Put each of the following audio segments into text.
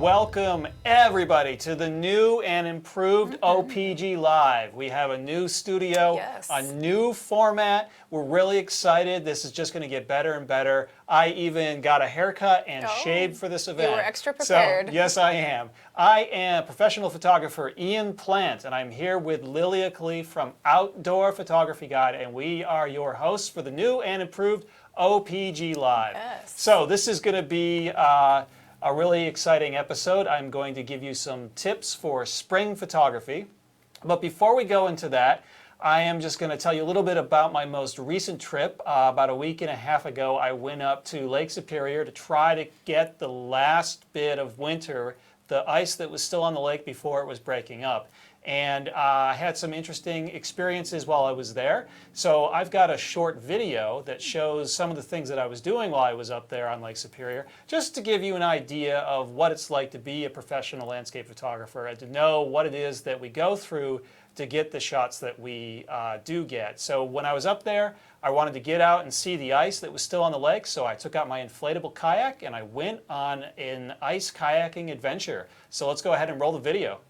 Welcome everybody to the new and improved OPG Live. We have a new studio, a new format. We're really excited. This is just going to get better and better. I even got a haircut and shaved for this event. You were extra prepared. So, yes, I am. I am professional photographer Ian Plant, and I'm here with Lilia Khalif from Outdoor Photography Guide, and we are your hosts for the new and improved OPG Live. Yes. So this is going to be a really exciting episode. I'm going to give you some tips for spring photography. But before we go into that, I am just going to tell you a little bit about my most recent trip. About a week and a half ago, I went up to Lake Superior to try to get the last bit of winter, the ice that was still on the lake before it was breaking up. And I had some interesting experiences while I was there. So I've got a short video that shows some of the things that I was doing while I was up there on Lake Superior, just to give you an idea of what it's like to be a professional landscape photographer and to know what it is that we go through to get the shots that we do get. So when I was up there, I wanted to get out and see the ice that was still on the lake, so I took out my inflatable kayak and I went on an ice kayaking adventure. So let's go ahead and roll the video.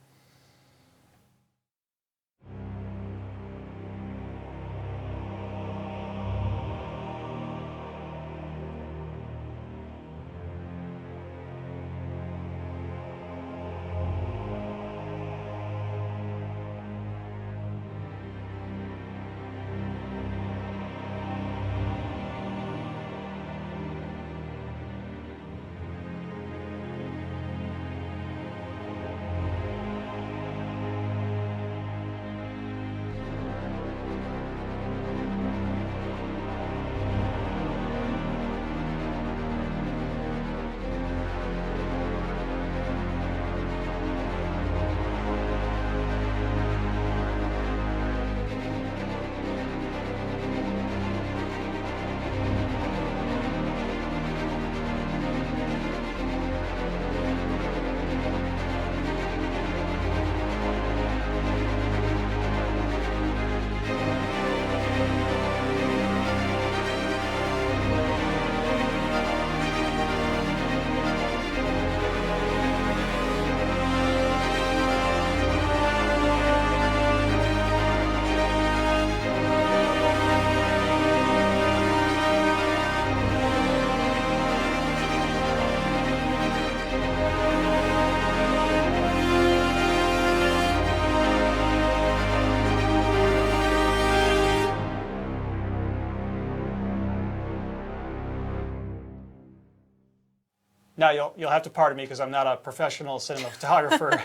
Now, you'll have to pardon me because I'm not a professional cinema photographer,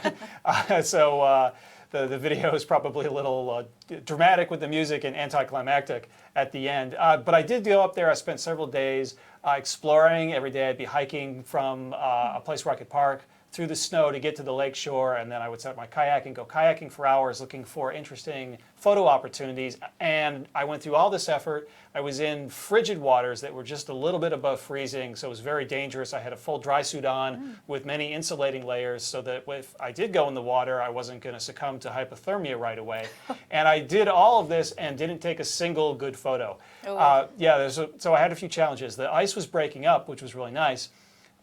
so the video is probably a little dramatic with the music and anticlimactic at the end. But I did go up there. I spent several days exploring. Every day I'd be hiking from a place where I could park through the snow to get to the lake shore, and then I would set up my kayak and go kayaking for hours looking for interesting photo opportunities. And I went through all this effort. I was in frigid waters that were just a little bit above freezing, so it was very dangerous. I had a full dry suit on with many insulating layers so that if I did go in the water, I wasn't going to succumb to hypothermia right away. And I did all of this and didn't take a single good photo. So I had a few challenges. The ice was breaking up, which was really nice.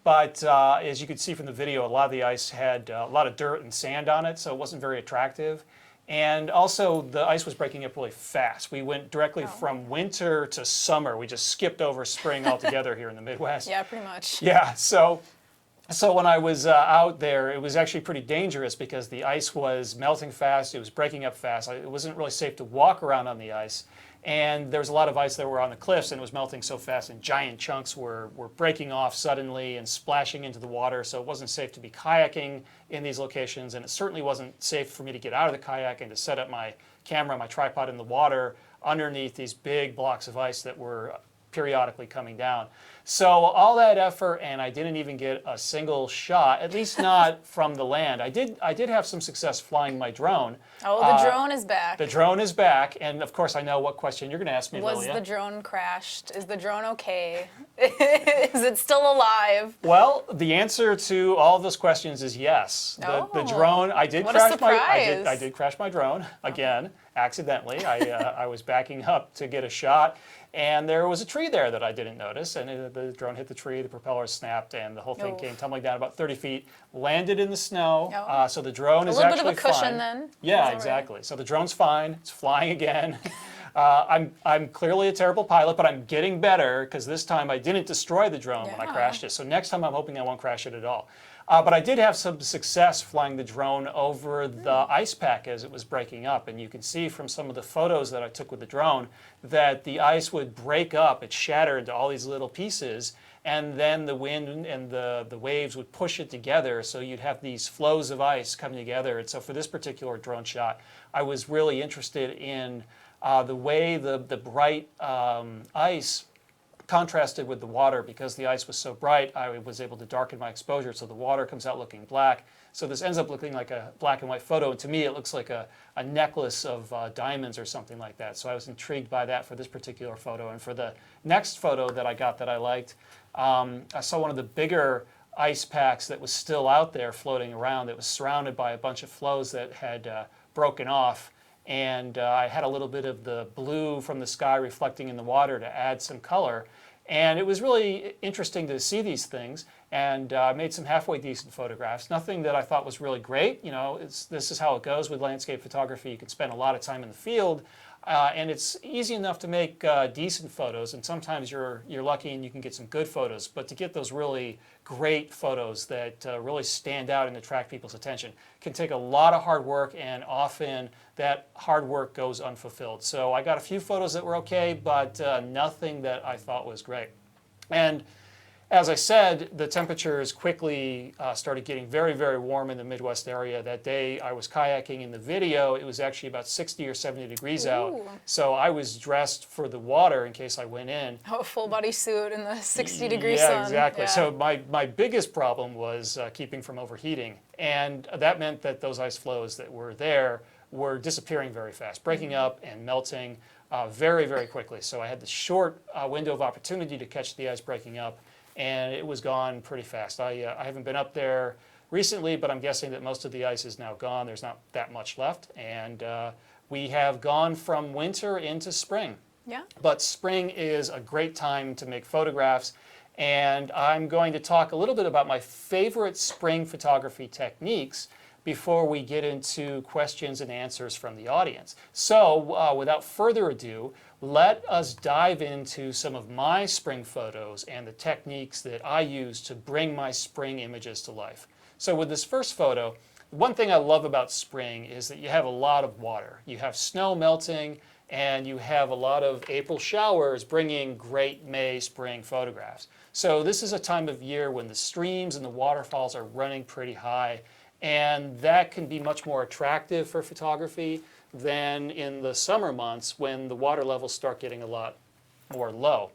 But as you could see from the video, a lot of the ice had a lot of dirt and sand on it, so it wasn't very attractive. And also, the ice was breaking up really fast. We went directly from winter to summer. We just skipped over spring altogether here in the Midwest. Yeah, pretty much. Yeah, so when I was out there, it was actually pretty dangerous because the ice was melting fast. It was breaking up fast. It wasn't really safe to walk around on the ice. And there was a lot of ice that were on the cliffs, and it was melting so fast, and giant chunks were breaking off suddenly and splashing into the water, so it wasn't safe to be kayaking in these locations, and it certainly wasn't safe for me to get out of the kayak and to set up my camera, my tripod in the water underneath these big blocks of ice that were periodically coming down. So all that effort, and I didn't even get a single shot, at least not from the land. I did have some success flying my drone. Oh, the drone is back. The drone is back, and of course I know what question you're going to ask me, Lilia. Was the drone crashed? Is the drone okay? Is it still alive? Well, the answer to all of those questions is yes. The drone, I did What crash a surprise. I did crash my drone again accidentally. I was backing up to get a shot, and there was a tree there that I didn't notice, and the drone hit the tree, the propeller snapped, and the whole thing came tumbling down about 30 feet, landed in the snow, so the drone is actually fine. A little bit of a cushion then. Yeah, exactly. So the drone's fine, it's flying again. I'm clearly a terrible pilot, but I'm getting better because this time I didn't destroy the drone when I crashed it. So next time I'm hoping I won't crash it at all. But I did have some success flying the drone over the ice pack as it was breaking up. And you can see from some of the photos that I took with the drone that the ice would break up. It shattered into all these little pieces. And then the wind and the waves would push it together. So you'd have these flows of ice coming together. And so for this particular drone shot, I was really interested in the way the bright ice contrasted with the water. Because the ice was so bright, I was able to darken my exposure so the water comes out looking black. So this ends up looking like a black and white photo, and to me it looks like a necklace of diamonds or something like that. So I was intrigued by that for this particular photo. And for the next photo that I got that I liked, I saw one of the bigger ice packs that was still out there floating around that was surrounded by a bunch of floes that had broken off. And I had a little bit of the blue from the sky reflecting in the water to add some color. And it was really interesting to see these things. And I made some halfway decent photographs. Nothing that I thought was really great. You know, this is how it goes with landscape photography. You can spend a lot of time in the field. And it's easy enough to make decent photos, and sometimes you're lucky and you can get some good photos. But to get those really great photos that really stand out and attract people's attention can take a lot of hard work, and often that hard work goes unfulfilled. So I got a few photos that were okay, but nothing that I thought was great. And as I said, the temperatures quickly started getting very, very warm in the Midwest area. That day I was kayaking in the video, it was actually about 60 or 70 degrees out. So I was dressed for the water in case I went in. Oh, a full body suit in the 60-degree sun. sun. Exactly. Yeah. So my biggest problem was keeping from overheating. And that meant that those ice floes that were there were disappearing very fast, breaking up and melting very, very quickly. So I had the short window of opportunity to catch the ice breaking up, and it was gone pretty fast. I haven't been up there recently, but I'm guessing that most of the ice is now gone. There's not that much left, and we have gone from winter into spring. Yeah. But spring is a great time to make photographs, and I'm going to talk a little bit about my favorite spring photography techniques before we get into questions and answers from the audience. So without further ado, let us dive into some of my spring photos and the techniques that I use to bring my spring images to life. So with this first photo, one thing I love about spring is that you have a lot of water. You have snow melting, and you have a lot of April showers bringing great May, spring photographs. So this is a time of year when the streams and the waterfalls are running pretty high, and that can be much more attractive for photography than in the summer months when the water levels start getting a lot more low.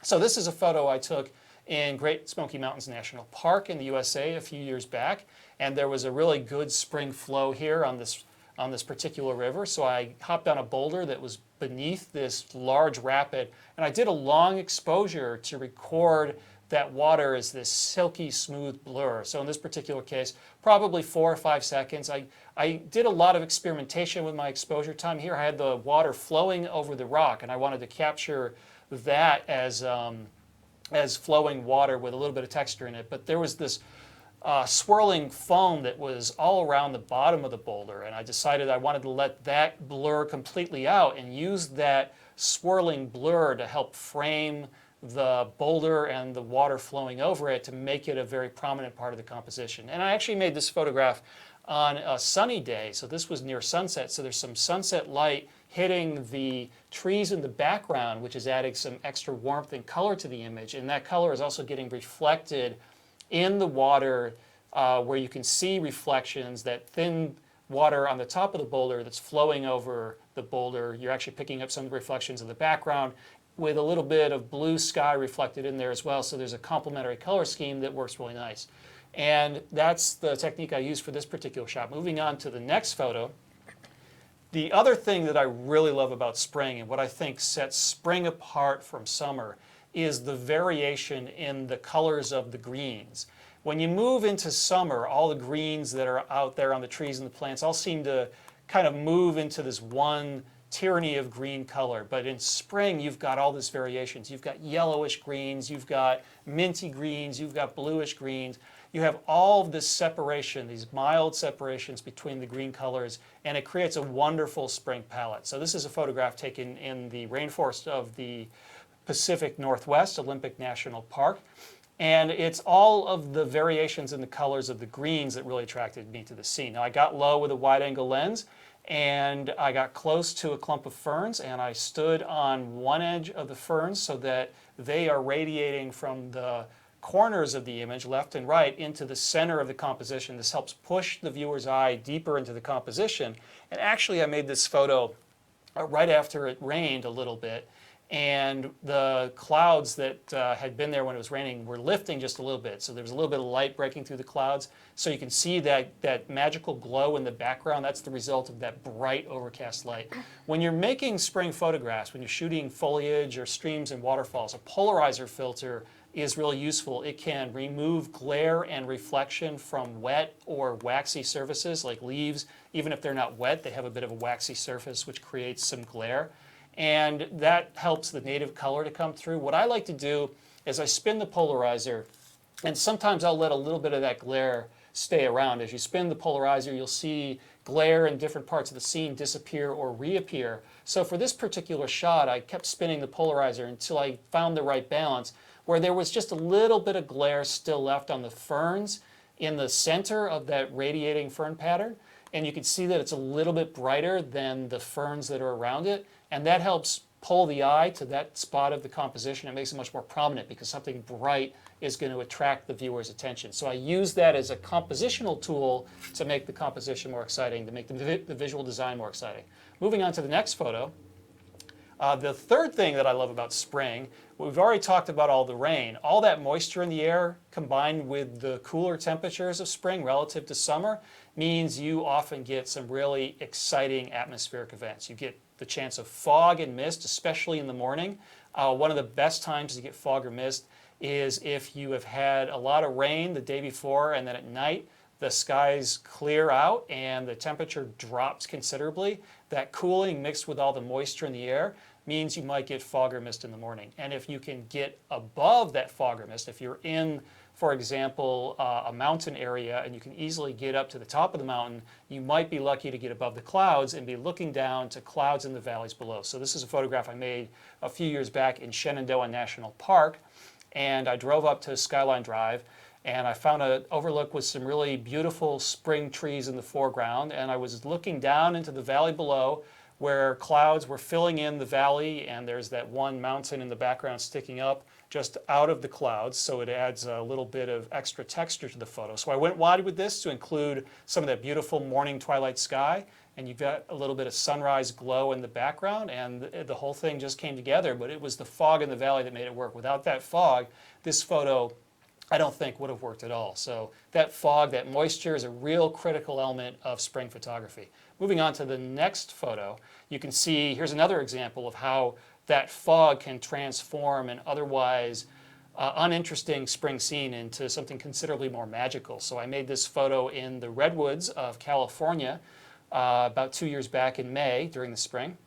So this is a photo I took in Great Smoky Mountains National Park in the USA a few years back, and there was a really good spring flow here on this particular river. So I hopped on a boulder that was beneath this large rapid, and I did a long exposure to record that water as this silky smooth blur. So in this particular case, probably 4 or 5 seconds. I did a lot of experimentation with my exposure time here. I had the water flowing over the rock, and I wanted to capture that as flowing water with a little bit of texture in it. But there was this swirling foam that was all around the bottom of the boulder, and I decided I wanted to let that blur completely out and use that swirling blur to help frame the boulder and the water flowing over it to make it a very prominent part of the composition. And I actually made this photograph on a sunny day, so this was near sunset, so there's some sunset light hitting the trees in the background, which is adding some extra warmth and color to the image, and that color is also getting reflected in the water where you can see reflections, that thin water on the top of the boulder that's flowing over the boulder. You're actually picking up some of the reflections in the background with a little bit of blue sky reflected in there as well, so there's a complementary color scheme that works really nice. And that's the technique I use for this particular shot. Moving on to the next photo, the other thing that I really love about spring and what I think sets spring apart from summer is the variation in the colors of the greens. When you move into summer, all the greens that are out there on the trees and the plants all seem to kind of move into this one tyranny of green color. But in spring, you've got all these variations. You've got yellowish greens, you've got minty greens, you've got bluish greens. You have all of this separation, these mild separations between the green colors, and it creates a wonderful spring palette. So this is a photograph taken in the rainforest of the Pacific Northwest, Olympic National Park. And it's all of the variations in the colors of the greens that really attracted me to the scene. Now I got low with a wide angle lens, and I got close to a clump of ferns, and I stood on one edge of the ferns so that they are radiating from the corners of the image, left and right, into the center of the composition. This helps push the viewer's eye deeper into the composition. And actually I made this photo right after it rained a little bit, and the clouds that had been there when it was raining were lifting just a little bit. So there was a little bit of light breaking through the clouds. So you can see that magical glow in the background. That's the result of that bright overcast light. When you're making spring photographs, when you're shooting foliage or streams and waterfalls, a polarizer filter is really useful. It can remove glare and reflection from wet or waxy surfaces like leaves. Even if they're not wet, they have a bit of a waxy surface which creates some glare. And that helps the native color to come through. What I like to do is I spin the polarizer, and sometimes I'll let a little bit of that glare stay around. As you spin the polarizer, you'll see glare in different parts of the scene disappear or reappear. So for this particular shot, I kept spinning the polarizer until I found the right balance, where there was just a little bit of glare still left on the ferns in the center of that radiating fern pattern. And you can see that it's a little bit brighter than the ferns that are around it. And that helps pull the eye to that spot of the composition. It makes it much more prominent because something bright is going to attract the viewer's attention. So I use that as a compositional tool to make the composition more exciting, to make the visual design more exciting. Moving on to the next photo. The third thing that I love about spring, we've already talked about all the rain. All that moisture in the air combined with the cooler temperatures of spring relative to summer means you often get some really exciting atmospheric events. You get the chance of fog and mist, especially in the morning. One of the best times to get fog or mist is if you have had a lot of rain the day before, and then at night the skies clear out and the temperature drops considerably. That cooling mixed with all the moisture in the air means you might get fog or mist in the morning. And if you can get above that fog or mist, if you're in, for example, a mountain area and you can easily get up to the top of the mountain, you might be lucky to get above the clouds and be looking down to clouds in the valleys below. So this is a photograph I made a few years back in Shenandoah National Park, and I drove up to Skyline Drive, and I found an overlook with some really beautiful spring trees in the foreground, and I was looking down into the valley below where clouds were filling in the valley, and there's that one mountain in the background sticking up just out of the clouds, so it adds a little bit of extra texture to the photo. So I went wide with this to include some of that beautiful morning twilight sky, and you've got a little bit of sunrise glow in the background, and the whole thing just came together. But it was the fog in the valley that made it work. Without that fog, this photo, I don't think, would have worked at all. So that fog, that moisture is a real critical element of spring photography. Moving on to the next photo, you can see, here's another example of how that fog can transform an otherwise uninteresting spring scene into something considerably more magical. So I made this photo in the redwoods of California about 2 years back in May during the spring.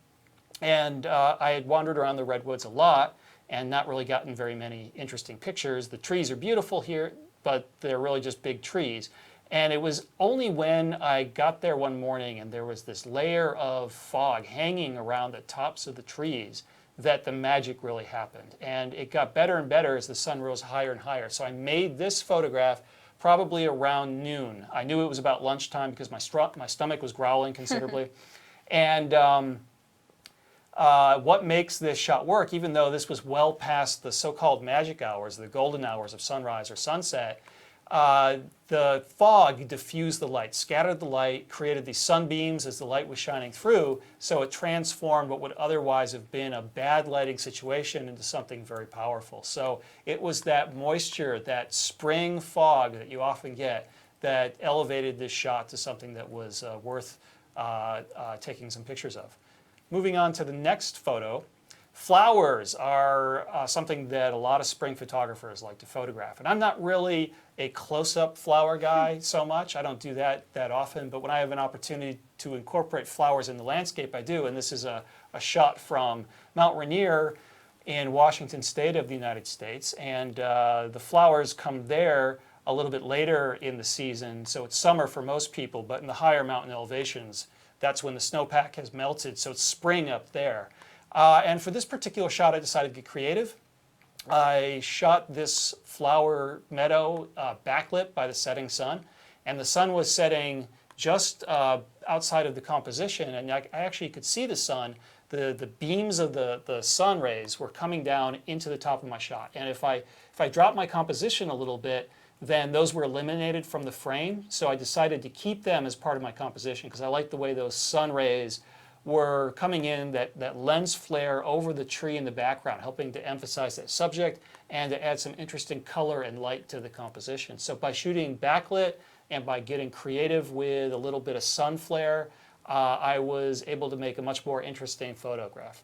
And I had wandered around the redwoods a lot and not really gotten very many interesting pictures. The trees are beautiful here, but they're really just big trees. And it was only when I got there one morning and there was this layer of fog hanging around the tops of the trees that the magic really happened. And it got better and better as the sun rose higher and higher. So I made this photograph probably around noon. I knew it was about lunchtime because my stomach was growling considerably. And what makes this shot work, even though this was well past the so-called magic hours, the golden hours of sunrise or sunset, the fog diffused the light, scattered the light, created these sunbeams as the light was shining through, so it transformed what would otherwise have been a bad lighting situation into something very powerful. So it was that moisture, that spring fog that you often get, that elevated this shot to something that was worth taking some pictures of. Moving on to the next photo. Flowers are something that a lot of spring photographers like to photograph. And I'm not really a close-up flower guy so much. I don't do that often, but when I have an opportunity to incorporate flowers in the landscape, I do. And this is a shot from Mount Rainier in Washington State of the United States. And the flowers come there a little bit later in the season, so it's summer for most people, but in the higher mountain elevations, that's when the snowpack has melted, so it's spring up there. And for this particular shot, I decided to get creative. I shot this flower meadow backlit by the setting sun, and the sun was setting just outside of the composition, and I actually could see the sun. The beams of the sun rays were coming down into the top of my shot, and if I drop my composition a little bit, then those were eliminated from the frame. So I decided to keep them as part of my composition because I like the way those sun rays were coming in, that lens flare over the tree in the background, helping to emphasize that subject and to add some interesting color and light to the composition. So by shooting backlit and by getting creative with a little bit of sun flare, I was able to make a much more interesting photograph.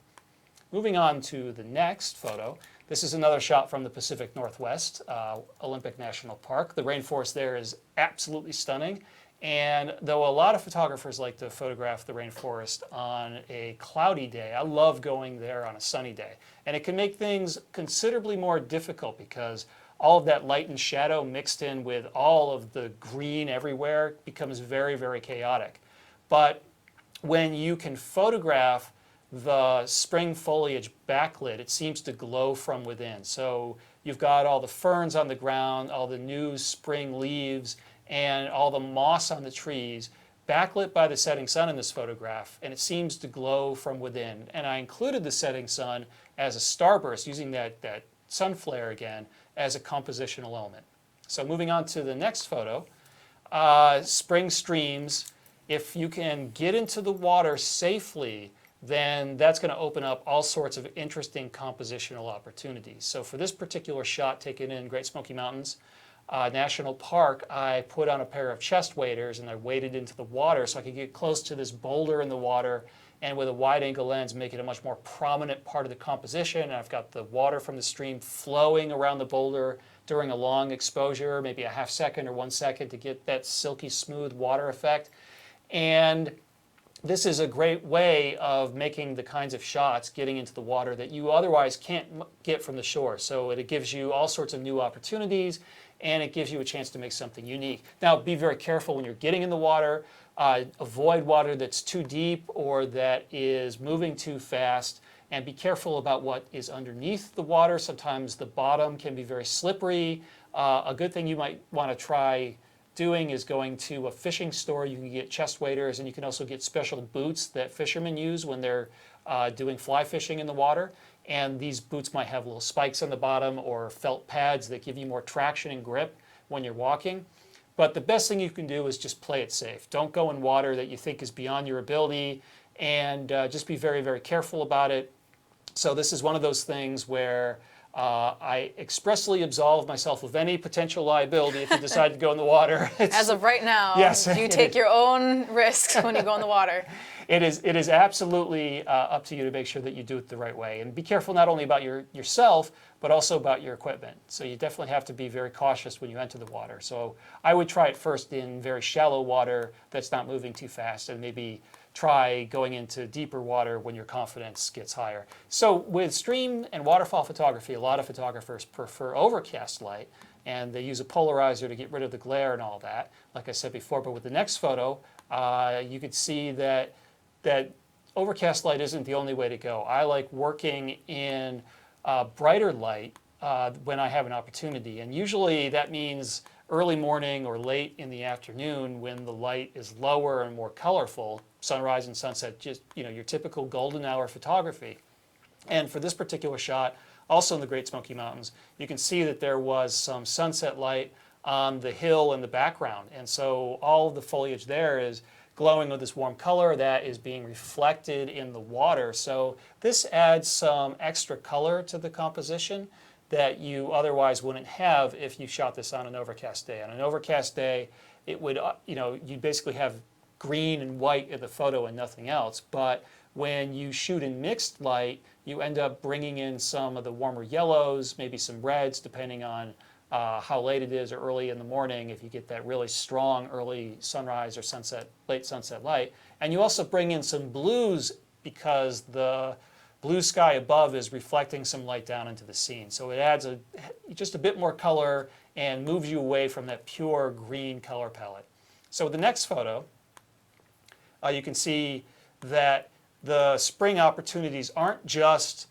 Moving on to the next photo. This is another shot from the Pacific Northwest, Olympic National Park. The rainforest there is absolutely stunning. And though a lot of photographers like to photograph the rainforest on a cloudy day, I love going there on a sunny day. And it can make things considerably more difficult because all of that light and shadow mixed in with all of the green everywhere becomes very, very chaotic. But when you can photograph the spring foliage backlit, it seems to glow from within. So you've got all the ferns on the ground, all the new spring leaves, and all the moss on the trees backlit by the setting sun in this photograph, and it seems to glow from within. And I included the setting sun as a starburst, using that sun flare again as a compositional element. So moving on to the next photo, spring streams. If you can get into the water safely, then that's going to open up all sorts of interesting compositional opportunities. So for this particular shot taken in Great Smoky Mountains National Park, I put on a pair of chest waders and I waded into the water so I could get close to this boulder in the water, and with a wide angle lens make it a much more prominent part of the composition. And I've got the water from the stream flowing around the boulder during a long exposure, maybe a half second or 1 second, to get that silky smooth water effect. And this is a great way of making the kinds of shots getting into the water that you otherwise can't get from the shore. So it gives you all sorts of new opportunities, and it gives you a chance to make something unique. Now, be very careful when you're getting in the water. Avoid water that's too deep or that is moving too fast, and be careful about what is underneath the water. Sometimes the bottom can be very slippery. A good thing you might want to try doing is going to a fishing store. You can get chest waders, and you can also get special boots that fishermen use when they're doing fly fishing in the water. And these boots might have little spikes on the bottom or felt pads that give you more traction and grip when you're walking. But the best thing you can do is just play it safe. Don't go in water that you think is beyond your ability, and just be very, very careful about it. So this is one of those things where I expressly absolve myself of any potential liability if you decide to go in the water. As of right now, yes, you take your own risks when you go in the water. It is absolutely up to you to make sure that you do it the right way. And be careful not only about yourself, but also about your equipment. So you definitely have to be very cautious when you enter the water. So I would try it first in very shallow water that's not moving too fast, and maybe try going into deeper water when your confidence gets higher. So with stream and waterfall photography, a lot of photographers prefer overcast light, and they use a polarizer to get rid of the glare and all that, like I said before. But with the next photo, you could see that overcast light isn't the only way to go. I like working in brighter light when I have an opportunity, and usually that means early morning or late in the afternoon when the light is lower and more colorful. Sunrise and sunset, just your typical golden hour photography. And for this particular shot, also in the Great Smoky Mountains, you can see that there was some sunset light on the hill in the background, and so all of the foliage there is glowing with this warm color that is being reflected in the water. So this adds some extra color to the composition that you otherwise wouldn't have if you shot this on an overcast day. On an overcast day, it would, you'd basically have green and white in the photo and nothing else. But when you shoot in mixed light, you end up bringing in some of the warmer yellows, maybe some reds, depending on how late it is or early in the morning if you get that really strong early sunrise or sunset, late sunset light. And you also bring in some blues because the blue sky above is reflecting some light down into the scene. So it adds just a bit more color and moves you away from that pure green color palette. So with the next photo, you can see that the spring opportunities aren't just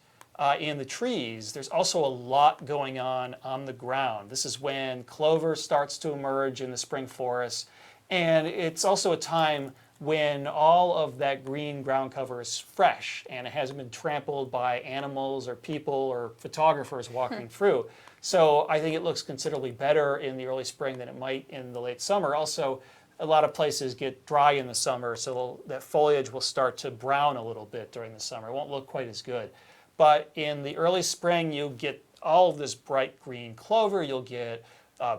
in the trees. There's also a lot going on the ground. This is when clover starts to emerge in the spring forest, and it's also a time when all of that green ground cover is fresh and it hasn't been trampled by animals or people or photographers walking through. So I think it looks considerably better in the early spring than it might in the late summer. Also, a lot of places get dry in the summer, so that foliage will start to brown a little bit during the summer. It won't look quite as good. But in the early spring, you'll get all of this bright green clover, you'll get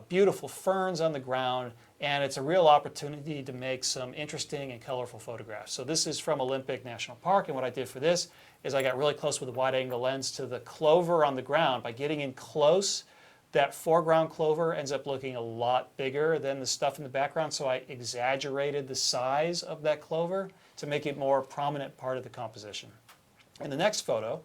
beautiful ferns on the ground, and it's a real opportunity to make some interesting and colorful photographs. So this is from Olympic National Park, and what I did for this is I got really close with a wide-angle lens to the clover on the ground. By getting in close, that foreground clover ends up looking a lot bigger than the stuff in the background, so I exaggerated the size of that clover to make it more prominent part of the composition. In the next photo,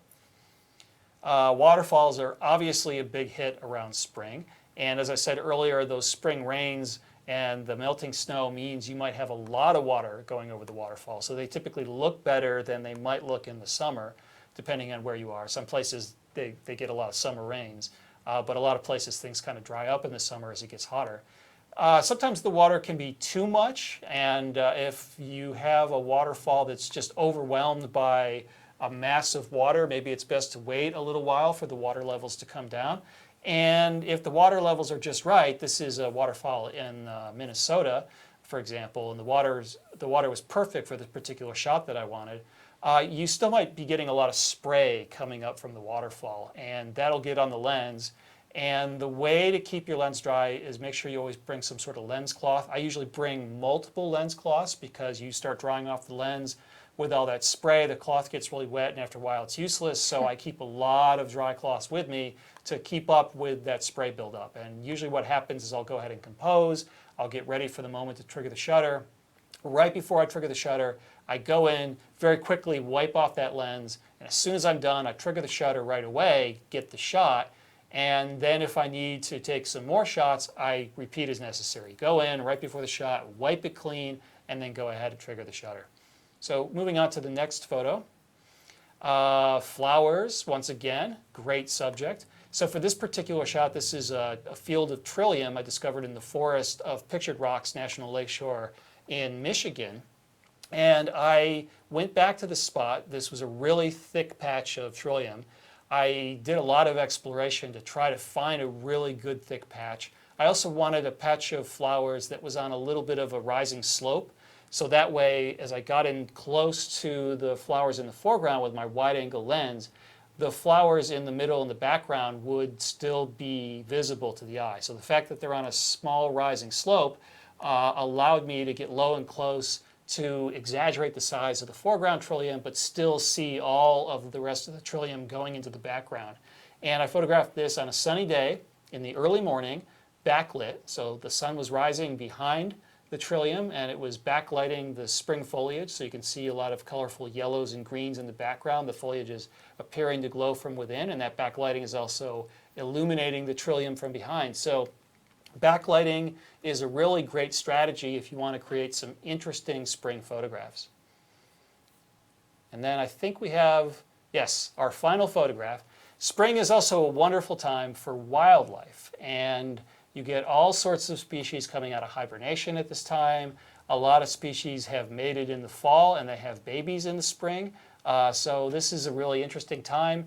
waterfalls are obviously a big hit around spring, and as I said earlier, those spring rains and the melting snow means you might have a lot of water going over the waterfall, so they typically look better than they might look in the summer, depending on where you are. Some places they get a lot of summer rains, but a lot of places things kind of dry up in the summer as it gets hotter. Sometimes the water can be too much, and if you have a waterfall that's just overwhelmed by a mass of water, maybe it's best to wait a little while for the water levels to come down. And if the water levels are just right, this is a waterfall in Minnesota, for example, and the water was perfect for this particular shot that I wanted. You still might be getting a lot of spray coming up from the waterfall, and that'll get on the lens. And the way to keep your lens dry is make sure you always bring some sort of lens cloth. I usually bring multiple lens cloths because you start drying off the lens with all that spray, the cloth gets really wet, and after a while it's useless. So I keep a lot of dry cloths with me to keep up with that spray buildup. And usually what happens is I'll go ahead and compose. I'll get ready for the moment to trigger the shutter. Right before I trigger the shutter, I go in, very quickly wipe off that lens, and as soon as I'm done, I trigger the shutter right away, get the shot, and then if I need to take some more shots, I repeat as necessary. Go in right before the shot, wipe it clean, and then go ahead and trigger the shutter. So moving on to the next photo. Flowers, once again, great subject. So for this particular shot, this is a field of trillium I discovered in the forest of Pictured Rocks National Lakeshore in Michigan. And I went back to the spot. This was a really thick patch of trillium. I did a lot of exploration to try to find a really good thick patch. I also wanted a patch of flowers that was on a little bit of a rising slope. So that way, as I got in close to the flowers in the foreground with my wide-angle lens, the flowers in the middle and the background would still be visible to the eye. So the fact that they're on a small rising slope allowed me to get low and close to exaggerate the size of the foreground trillium, but still see all of the rest of the trillium going into the background. And I photographed this on a sunny day in the early morning, backlit. So the sun was rising behind the trillium, and it was backlighting the spring foliage, so you can see a lot of colorful yellows and greens in the background. The foliage is appearing to glow from within, and that backlighting is also illuminating the trillium from behind. So backlighting is a really great strategy if you want to create some interesting spring photographs. And then I think we have, yes, our final photograph. Spring is also a wonderful time for wildlife, and you get all sorts of species coming out of hibernation at this time. A lot of species have mated in the fall and they have babies in the spring. So this is a really interesting time.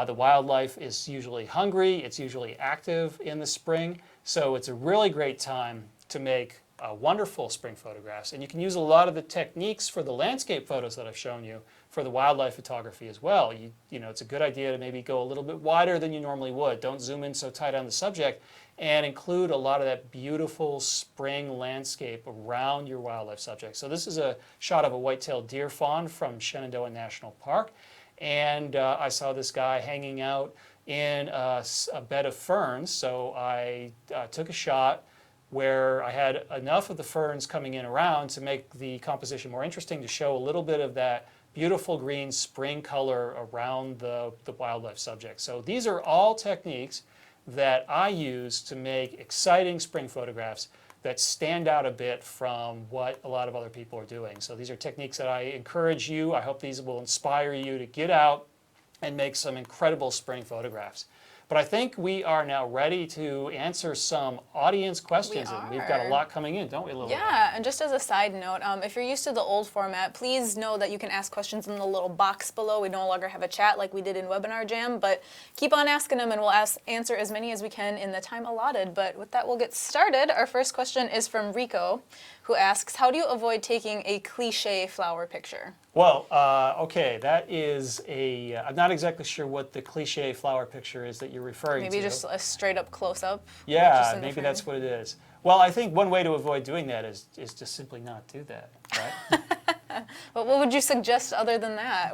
The wildlife is usually hungry, it's usually active in the spring. So it's a really great time to make wonderful spring photographs. And you can use a lot of the techniques for the landscape photos that I've shown you for the wildlife photography as well. You know, it's a good idea to maybe go a little bit wider than you normally would. Don't zoom in so tight on the subject, and include a lot of that beautiful spring landscape around your wildlife subject. So this is a shot of a white-tailed deer fawn from Shenandoah National Park. And I saw this guy hanging out in a bed of ferns. So I took a shot where I had enough of the ferns coming in around to make the composition more interesting, to show a little bit of that beautiful green spring color around the wildlife subject. So these are all techniques that I use to make exciting spring photographs that stand out a bit from what a lot of other people are doing. So these are techniques that I encourage you. I hope these will inspire you to get out and make some incredible spring photographs. But I think we are now ready to answer some audience questions. And we've got a lot coming in, don't we, Lily? Yeah, and just as a side note, if you're used to the old format, please know that you can ask questions in the little box below. We no longer have a chat like we did in Webinar Jam, but keep on asking them and we'll answer as many as we can in the time allotted. But with that, we'll get started. Our first question is from Rico, who asks, how do you avoid taking a cliche flower picture? Well, okay, that is I'm not exactly sure what the cliche flower picture is that you're referring to. Maybe just a straight up close up? Yeah, maybe that's what it is. Well, I think one way to avoid doing that is just simply not do that, right? But what would you suggest other than that?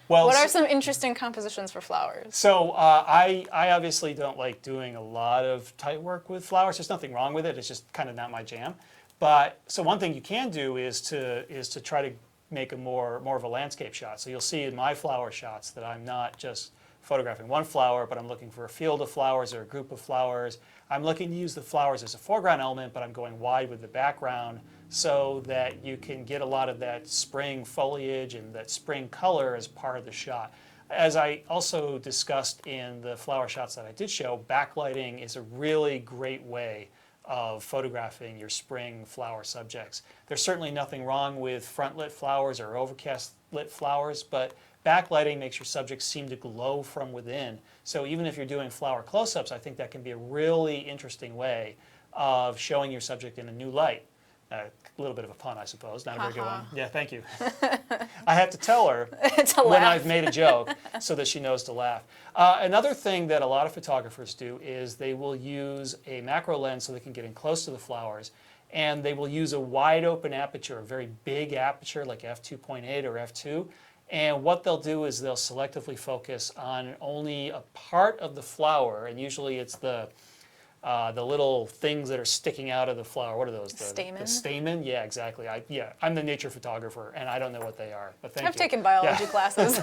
What are some interesting compositions for flowers? So I obviously don't like doing a lot of tight work with flowers. There's nothing wrong with it. It's just kind of not my jam. But so one thing you can do is to try to make a more of a landscape shot. So you'll see in my flower shots that I'm not just photographing one flower, but I'm looking for a field of flowers or a group of flowers. I'm looking to use the flowers as a foreground element, but I'm going wide with the background so that you can get a lot of that spring foliage and that spring color as part of the shot. As I also discussed in the flower shots that I did show, backlighting is a really great way of photographing your spring flower subjects. There's certainly nothing wrong with front lit flowers or overcast lit flowers, but backlighting makes your subjects seem to glow from within. So even if you're doing flower close-ups, I think that can be a really interesting way of showing your subject in a new light. A little bit of a pun, I suppose. Not a very good one. Yeah, thank you. I have to tell her when I've made a joke so that she knows to laugh. Another thing that a lot of photographers do is they will use a macro lens so they can get in close to the flowers, and they will use a wide open aperture, a very big aperture like f2.8 or f2. And what they'll do is they'll selectively focus on only a part of the flower, and usually it's the little things that are sticking out of the flower. What are those? Stamen? The stamen? Yeah, exactly. I'm the nature photographer, and I don't know what they are. But thank you. I've taken biology classes.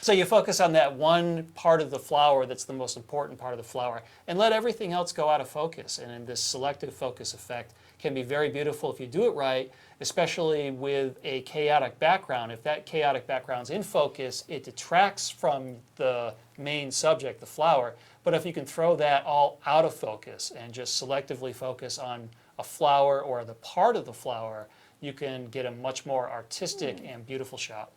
So you focus on that one part of the flower that's the most important part of the flower, and let everything else go out of focus. And in this selective focus effect can be very beautiful if you do it right, especially with a chaotic background. If that chaotic background's in focus, it detracts from the main subject, the flower. But if you can throw that all out of focus and just selectively focus on a flower or the part of the flower, you can get a much more artistic and beautiful shot.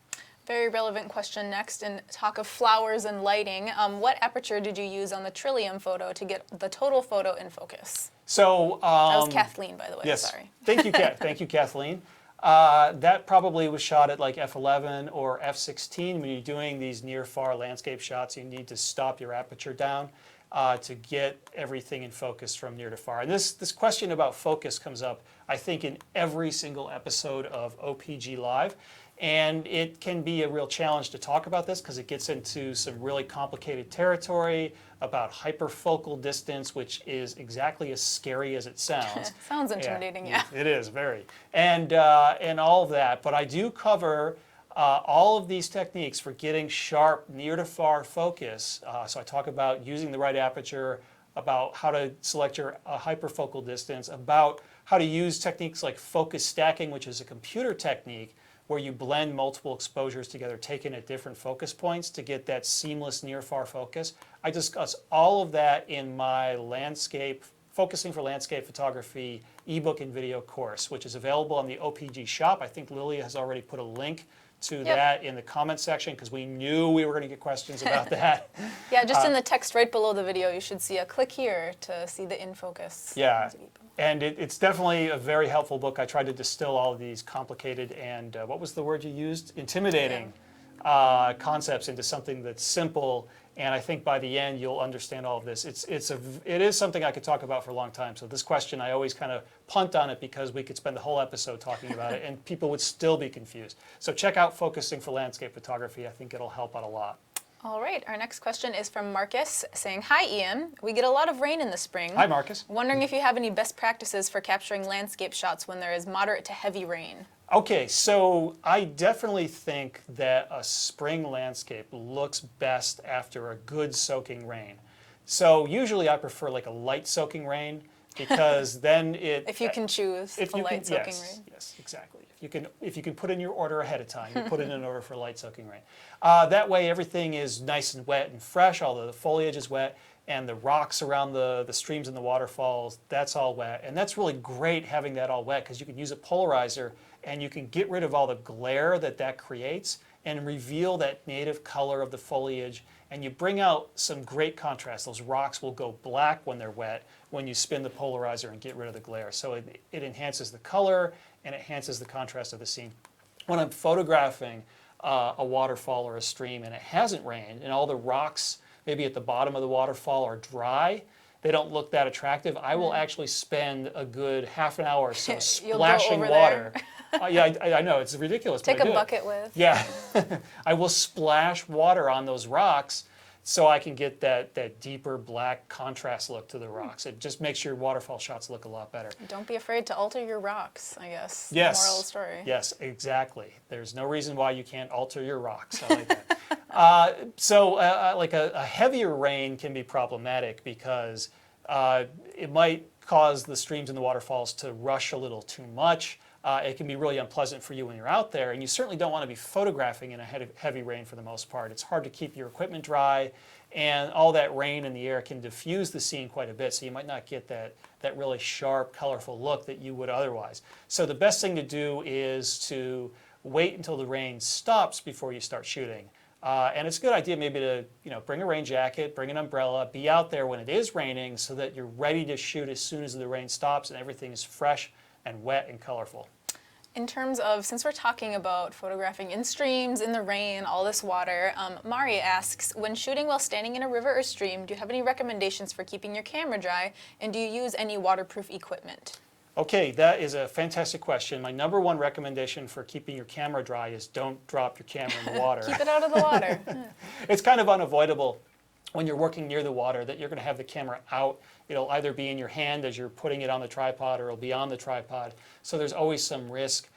Very relevant question next. In talk of flowers and lighting, what aperture did you use on the Trillium photo to get the total photo in focus? So that was Kathleen, by the way. Yes. Sorry. Thank you, Thank you, Kathleen. That probably was shot at like f11 or f16. When you're doing these near-far landscape shots, you need to stop your aperture down to get everything in focus from near to far. And this question about focus comes up, I think, in every single episode of OPG Live. And it can be a real challenge to talk about this because it gets into some really complicated territory about hyperfocal distance, which is exactly as scary as it sounds. Sounds intimidating, yeah. It is, very. And all of that. But I do cover all of these techniques for getting sharp near to far focus. So I talk about using the right aperture, about how to select your hyperfocal distance, about how to use techniques like focus stacking, which is a computer technique where you blend multiple exposures together taken at different focus points to get that seamless near-far focus. I discuss all of that in my Focusing for Landscape Photography ebook and video course, which is available on the OPG shop. I think Lilia has already put a link to that in the comment section because we knew we were going to get questions about that. Yeah, just in the text right below the video, you should see a click here to see the in focus. Yeah. And it's definitely a very helpful book. I tried to distill all of these complicated and, what was the word you used? Intimidating concepts into something that's simple. And I think by the end, you'll understand all of this. It is something I could talk about for a long time. So this question, I always kind of punt on it because we could spend the whole episode talking about it and people would still be confused. So check out Focusing for Landscape Photography. I think it'll help out a lot. All right, our next question is from Marcus saying, "Hi Ian, we get a lot of rain in the spring. Hi, Marcus. Wondering if you have any best practices for capturing landscape shots when there is moderate to heavy rain." Okay, so I definitely think that a spring landscape looks best after a good soaking rain. So usually I prefer like a light soaking rain because then it... If you can choose a light soaking yes, rain. Yes, exactly. If you can put in your order ahead of time, you put in an order for light soaking rain. That way everything is nice and wet and fresh, although the foliage is wet, and the rocks around the streams and the waterfalls, that's all wet. And that's really great having that all wet because you can use a polarizer and you can get rid of all the glare that creates and reveal that native color of the foliage, and you bring out some great contrast. Those rocks will go black when they're wet when you spin the polarizer and get rid of the glare. So it enhances the color and it enhances the contrast of the scene. When I'm photographing a waterfall or a stream and it hasn't rained and all the rocks maybe at the bottom of the waterfall are dry, they don't look that attractive, I will actually spend a good half an hour or so splashing water. Yeah, I know, it's ridiculous. Take but a I do bucket it. with. Yeah, I will splash water on those rocks so I can get that deeper black contrast look to the rocks. It just makes your waterfall shots look a lot better. Don't be afraid to alter your rocks, I guess. Yes. Moral of the story. Yes, exactly. There's no reason why you can't alter your rocks. I like that. Like a heavier rain can be problematic because it might cause the streams and the waterfalls to rush a little too much. It can be really unpleasant for you when you're out there, and you certainly don't want to be photographing in a heavy rain for the most part. It's hard to keep your equipment dry, and all that rain in the air can diffuse the scene quite a bit, so you might not get that really sharp, colorful look that you would otherwise. So the best thing to do is to wait until the rain stops before you start shooting. And it's a good idea maybe to bring a rain jacket, bring an umbrella, be out there when it is raining so that you're ready to shoot as soon as the rain stops and everything is fresh and wet and colorful. In terms of, since we're talking about photographing in streams, in the rain, all this water, Mari asks, when shooting while standing in a river or stream, do you have any recommendations for keeping your camera dry, and do you use any waterproof equipment? Okay, that is a fantastic question. My number one recommendation for keeping your camera dry is don't drop your camera in the water. Keep it out of the water. It's kind of unavoidable when you're working near the water that you're going to have the camera out. It'll either be in your hand as you're putting it on the tripod or it'll be on the tripod. So there's always some risk.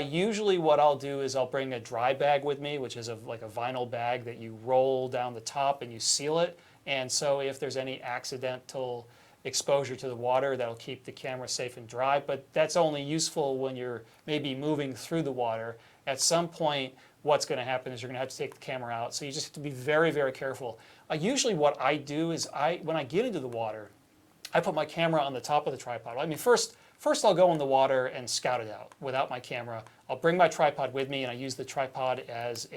Usually what I'll do is I'll bring a dry bag with me, which is like a vinyl bag that you roll down the top and you seal it. And so if there's any accidental exposure to the water, that'll keep the camera safe and dry. But that's only useful when you're maybe moving through the water. At some point, what's going to happen is you're going to have to take the camera out. So you just have to be very, very careful. Usually what I do is when I get into the water, I put my camera on the top of the tripod. I mean, first I'll go in the water and scout it out without my camera. I'll bring my tripod with me, and I use the tripod as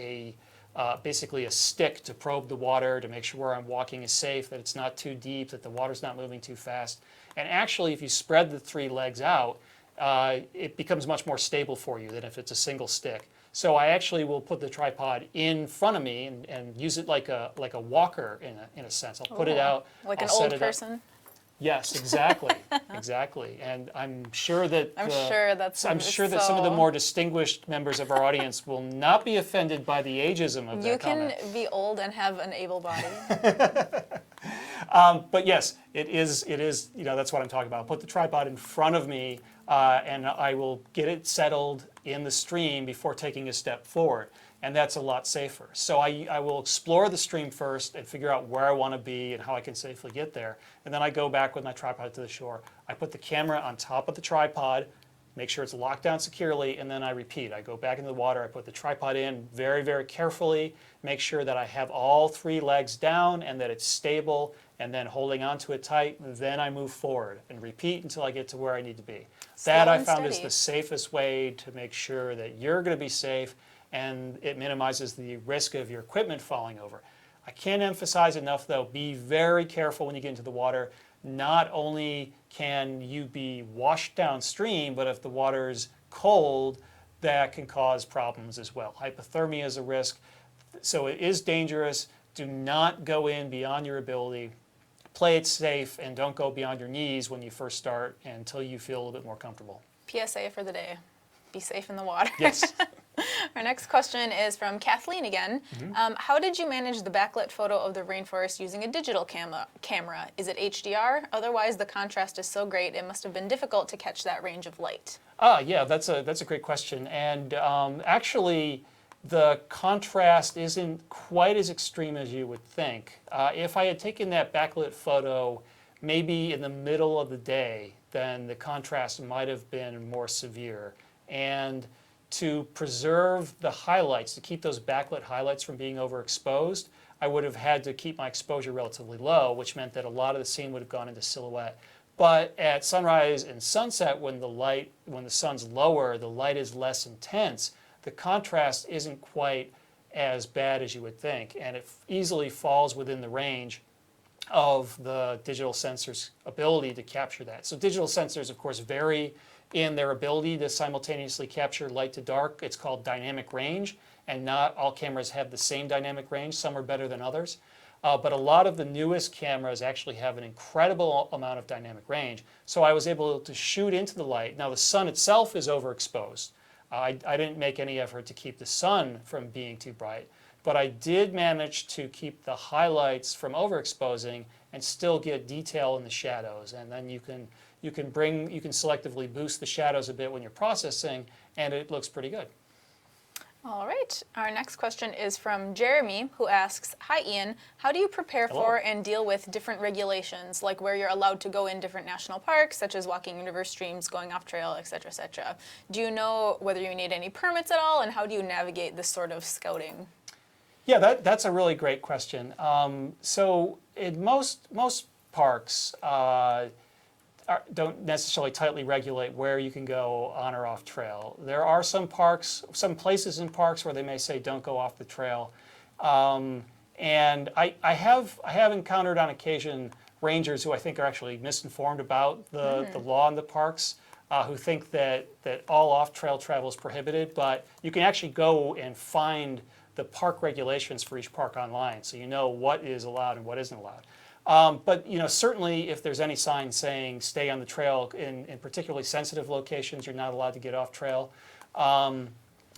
basically a stick to probe the water to make sure where I'm walking is safe, that it's not too deep, that the water's not moving too fast. And actually, if you spread the three legs out, it becomes much more stable for you than if it's a single stick. So I actually will put the tripod in front of me and use it like a walker in a sense. I'll put it out. Like I'll an set old it up. person? Yes, exactly, exactly. And I'm sure that I'm sure that some of the more distinguished members of our audience will not be offended by the ageism of that comment. You can be old and have an able body. But yes, it is, that's what I'm talking about. I'll put the tripod in front of me and I will get it settled in the stream before taking a step forward. And that's a lot safer. So I will explore the stream first and figure out where I want to be and how I can safely get there. And then I go back with my tripod to the shore. I put the camera on top of the tripod, make sure it's locked down securely, and then I repeat. I go back into the water, I put the tripod in very, very carefully, make sure that I have all three legs down and that it's stable, and then holding onto it tight, then I move forward and repeat until I get to where I need to be. That I found is the safest way to make sure that you're going to be safe and it minimizes the risk of your equipment falling over. I can't emphasize enough though, be very careful when you get into the water. Not only can you be washed downstream, but if the water's cold, that can cause problems as well. Hypothermia is a risk, so it is dangerous. Do not go in beyond your ability. Play it safe and don't go beyond your knees when you first start until you feel a little bit more comfortable. PSA for the day. Be safe in the water. Yes. Our next question is from Kathleen again. How did you manage the backlit photo of the rainforest using a digital camera? Is it HDR? Otherwise, the contrast is so great, it must have been difficult to catch that range of light. Yeah, that's a great question. And actually, the contrast isn't quite as extreme as you would think. If I had taken that backlit photo maybe in the middle of the day, then the contrast might have been more severe. And to preserve the highlights, to keep those backlit highlights from being overexposed, I would have had to keep my exposure relatively low, which meant that a lot of the scene would have gone into silhouette. But at sunrise and sunset, when the sun's lower, the light is less intense, the contrast isn't quite as bad as you would think, and it easily falls within the range of the digital sensor's ability to capture that. So digital sensors, of course, vary in their ability to simultaneously capture light to dark. It's called dynamic range, and not all cameras have the same dynamic range. Some are better than others. But a lot of the newest cameras actually have an incredible amount of dynamic range. So I was able to shoot into the light. Now the sun itself is overexposed. I didn't make any effort to keep the sun from being too bright, but I did manage to keep the highlights from overexposing and still get detail in the shadows. And then you can selectively boost the shadows a bit when you're processing, and it looks pretty good. All right. Our next question is from Jeremy, who asks, "Hi, Ian. How do you prepare for and deal with different regulations, like where you're allowed to go in different national parks, such as walking in river streams, going off trail, etc., etc.? Do you know whether you need any permits at all, and how do you navigate this sort of scouting?" Yeah, that's a really great question. So in most parks, don't necessarily tightly regulate where you can go on or off trail. There are some places in parks where they may say don't go off the trail. And I have encountered on occasion rangers who I think are actually misinformed about the law in the parks, who think that all off-trail travel is prohibited, but you can actually go and find the park regulations for each park online, so you know what is allowed and what isn't allowed. But certainly if there's any sign saying stay on the trail in particularly sensitive locations, you're not allowed to get off trail.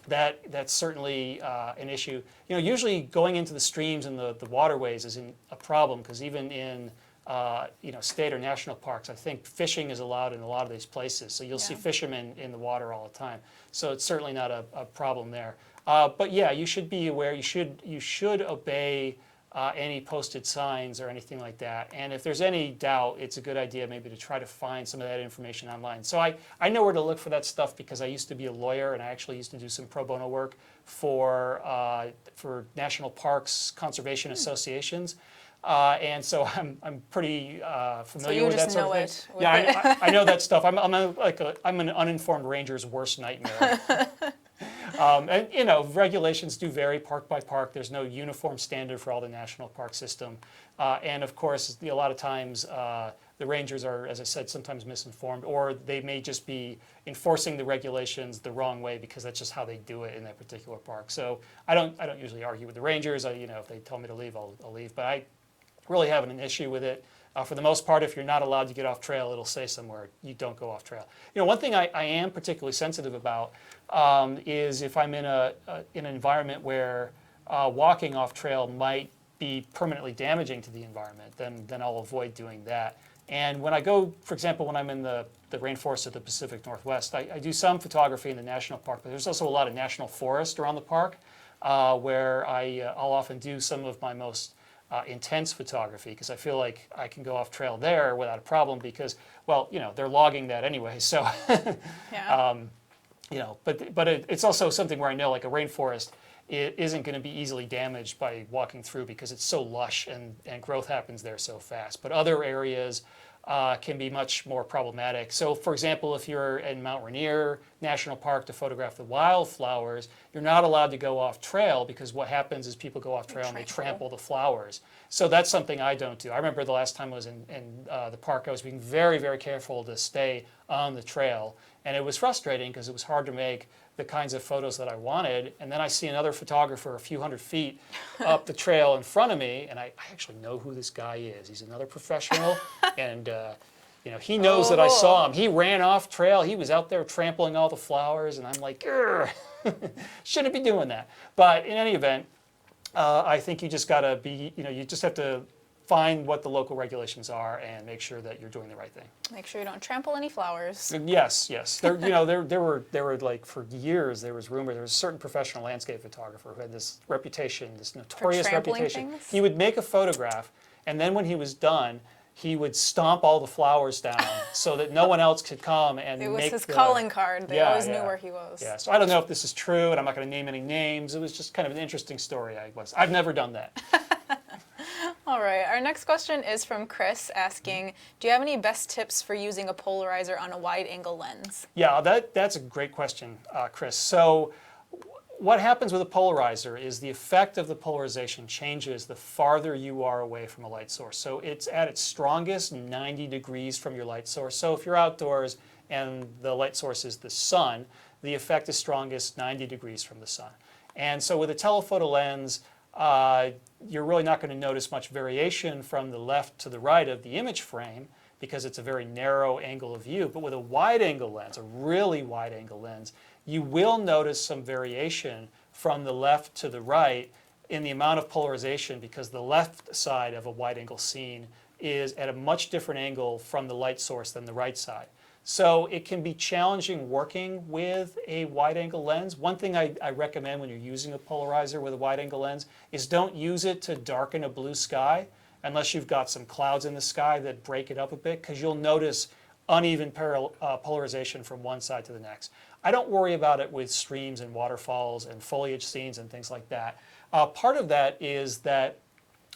That's certainly an issue. Usually going into the streams and the waterways isn't a problem, because even in state or national parks, I think fishing is allowed in a lot of these places. So you'll see fishermen in the water all the time. So it's certainly not a problem there. But yeah, you should be aware. You should obey any posted signs or anything like that. And if there's any doubt, it's a good idea maybe to try to find some of that information online. So I know where to look for that stuff, because I used to be a lawyer, and I actually used to do some pro bono work for national parks conservation associations. And so I'm pretty familiar with that sort of thing. Yeah, I know that stuff. I'm an uninformed ranger's worst nightmare. And regulations do vary park by park. There's no uniform standard for all the national park system. And of course, a lot of times the rangers are, as I said, sometimes misinformed, or they may just be enforcing the regulations the wrong way because that's just how they do it in that particular park. So I don't usually argue with the rangers. If they tell me to leave, I'll leave. But I really haven't an issue with it. For the most part, if you're not allowed to get off trail, it'll say somewhere you don't go off trail. One thing I am particularly sensitive about is if I'm in an environment where walking off trail might be permanently damaging to the environment, then I'll avoid doing that. And when I go, for example, when I'm in the rainforest of the Pacific Northwest, I do some photography in the national park, but there's also a lot of national forest around the park where I'll often do some of my most intense photography, because I feel like I can go off trail there without a problem, because, well, they're logging that anyway. So, but it's also something where I know, like a rainforest, it isn't going to be easily damaged by walking through, because it's so lush and growth happens there so fast. But other areas can be much more problematic. So, for example, if you're in Mount Rainier National Park to photograph the wildflowers, you're not allowed to go off trail, because what happens is people go off trail and they trample the flowers. So that's something I don't do. I remember the last time I was in the park, I was being very, very careful to stay on the trail. And it was frustrating because it was hard to make the kinds of photos that I wanted. And then I see another photographer a few hundred feet up the trail in front of me, and I actually know who this guy is. He's another professional, and You know, he knows that I saw Oh. him. He ran off trail. He was out there trampling all the flowers, and I'm like, "Grr, shouldn't be doing that." But in any event, I think you just got to be, you know, you just have to find what the local regulations are and make sure that you're doing the right thing. Make sure you don't trample any flowers. Yes, yes. There, you know, there were like for years there was rumor there was a certain professional landscape photographer who had this reputation, this notorious trampling reputation. things? He would make a photograph, and then when he was done, he would stomp all the flowers down so that no one else could come and It was make his the, calling card. They Yeah, always yeah. knew where he was. Yeah, so I don't know if this is true, and I'm not going to name any names. It was just kind of an interesting story. I've never done that. All right, our next question is from Chris asking, do you have any best tips for using a polarizer on a wide angle lens? Yeah, that's a great question, Chris. So what happens with a polarizer is the effect of the polarization changes the farther you are away from a light source. So it's at its strongest 90 degrees from your light source. So if you're outdoors and the light source is the sun, the effect is strongest 90 degrees from the sun. And so with a telephoto lens, you're really not going to notice much variation from the left to the right of the image frame because it's a very narrow angle of view. But with a wide angle lens, a really wide angle lens, you will notice some variation from the left to the right in the amount of polarization because the left side of a wide angle scene is at a much different angle from the light source than the right side. So it can be challenging working with a wide angle lens. One thing I recommend when you're using a polarizer with a wide angle lens is don't use it to darken a blue sky unless you've got some clouds in the sky that break it up a bit, because you'll notice uneven polarization from one side to the next. I don't worry about it with streams and waterfalls and foliage scenes and things like that. Part of that is that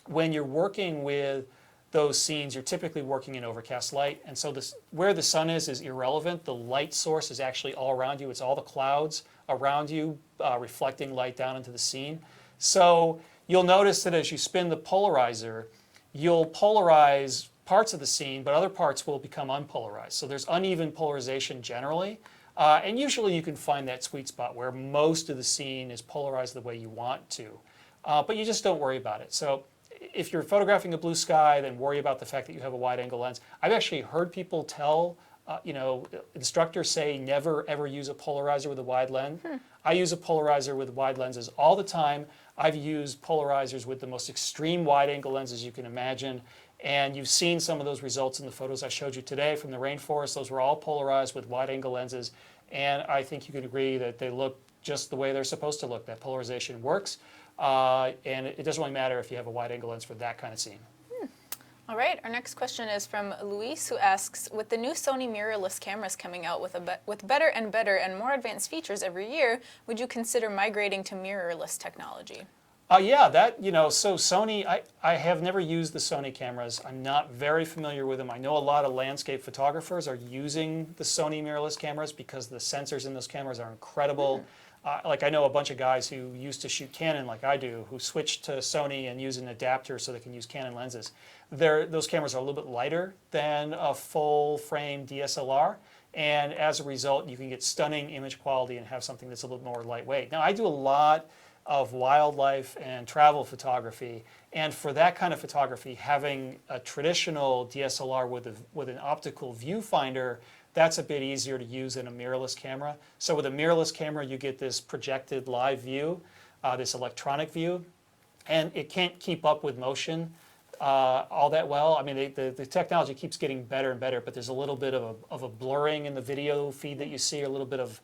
when you're working with those scenes, you're typically working in overcast light, and so where the sun is irrelevant. The light source is actually all around you. It's all the clouds around you reflecting light down into the scene. So you'll notice that as you spin the polarizer, you'll polarize parts of the scene, but other parts will become unpolarized. So there's uneven polarization generally, and usually you can find that sweet spot where most of the scene is polarized the way you want to, but you just don't worry about it. So if you're photographing a blue sky, then worry about the fact that you have a wide angle lens. I've actually heard people tell, instructors say never ever use a polarizer with a wide lens. I use a polarizer with wide lenses all the time. I've used polarizers with the most extreme wide angle lenses you can imagine. And you've seen some of those results in the photos I showed you today from the rainforest. Those were all polarized with wide angle lenses. And I think you could agree that they look just the way they're supposed to look. That polarization works. And it doesn't really matter if you have a wide angle lens for that kind of scene. All right, our next question is from Luis, who asks, with the new Sony mirrorless cameras coming out with better and more advanced features every year, would you consider migrating to mirrorless technology? Yeah, so Sony, I have never used the Sony cameras. I'm not very familiar with them. I know a lot of landscape photographers are using the Sony mirrorless cameras because the sensors in those cameras are incredible. Like I know a bunch of guys who used to shoot Canon like I do, who switched to Sony and use an adapter so they can use Canon lenses. Those cameras are a little bit lighter than a full frame DSLR, and as a result you can get stunning image quality and have something that's a little more lightweight. Now I do a lot of wildlife and travel photography, and for that kind of photography, having a traditional DSLR with an optical viewfinder, that's a bit easier to use than a mirrorless camera. So with a mirrorless camera, you get this projected live view, this electronic view, and it can't keep up with motion all that well. I mean, the technology keeps getting better and better, but there's a little bit of a blurring in the video feed that you see, a little bit of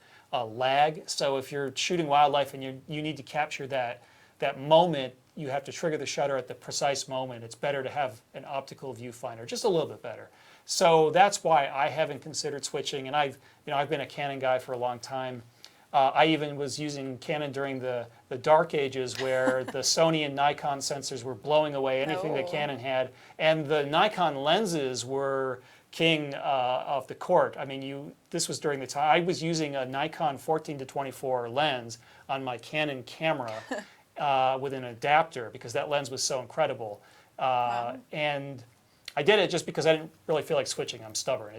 lag. So if you're shooting wildlife and you need to capture that moment, you have to trigger the shutter at the precise moment. It's better to have an optical viewfinder, just a little bit better. So that's why I haven't considered switching, and I've been a Canon guy for a long time. I even was using Canon during the dark ages where the Sony and Nikon sensors were blowing away anything that Canon had, and the Nikon lenses were king of the court. I mean, this was during the time I was using a Nikon 14-24 lens on my Canon camera with an adapter because that lens was so incredible. And I did it just because I didn't really feel like switching. I'm stubborn.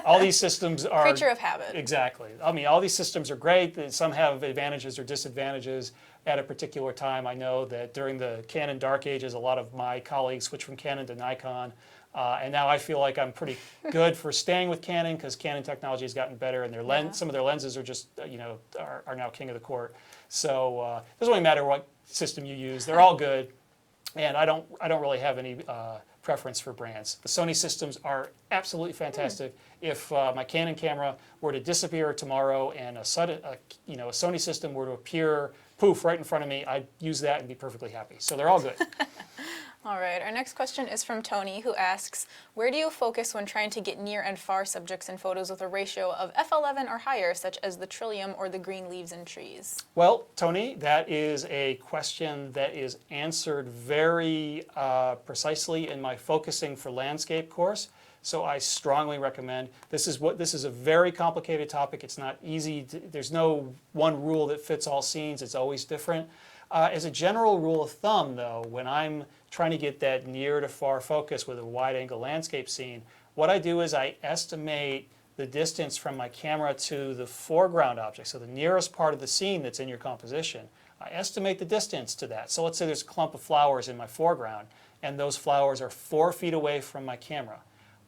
All these systems are Creature of habit. Exactly. I mean, all these systems are great. Some have advantages or disadvantages, at a particular time. I know that during the Canon dark ages, a lot of my colleagues switched from Canon to Nikon. And now I feel like I'm pretty good for staying with Canon because Canon technology has gotten better, and their some of their lenses are just are now king of the court. So it doesn't really matter what system you use; they're all good, and I don't really have any preference for brands. The Sony systems are absolutely fantastic. If my Canon camera were to disappear tomorrow and a Sony system were to appear poof right in front of me, I'd use that and be perfectly happy. So they're all good. All right, our next question is from Tony, who asks, where do you focus when trying to get near and far subjects in photos with a ratio of f11 or higher, such as the trillium or the green leaves and trees? Well, Tony, that is a question that is answered very precisely in my Focusing for Landscape course. So I strongly recommend. This is a very complicated topic. It's not easy. There's no one rule that fits all scenes. It's always different. As a general rule of thumb, though, when I'm trying to get that near to far focus with a wide-angle landscape scene, what I do is I estimate the distance from my camera to the foreground object, so the nearest part of the scene that's in your composition. I estimate the distance to that. So let's say there's a clump of flowers in my foreground, and those flowers are 4 feet away from my camera.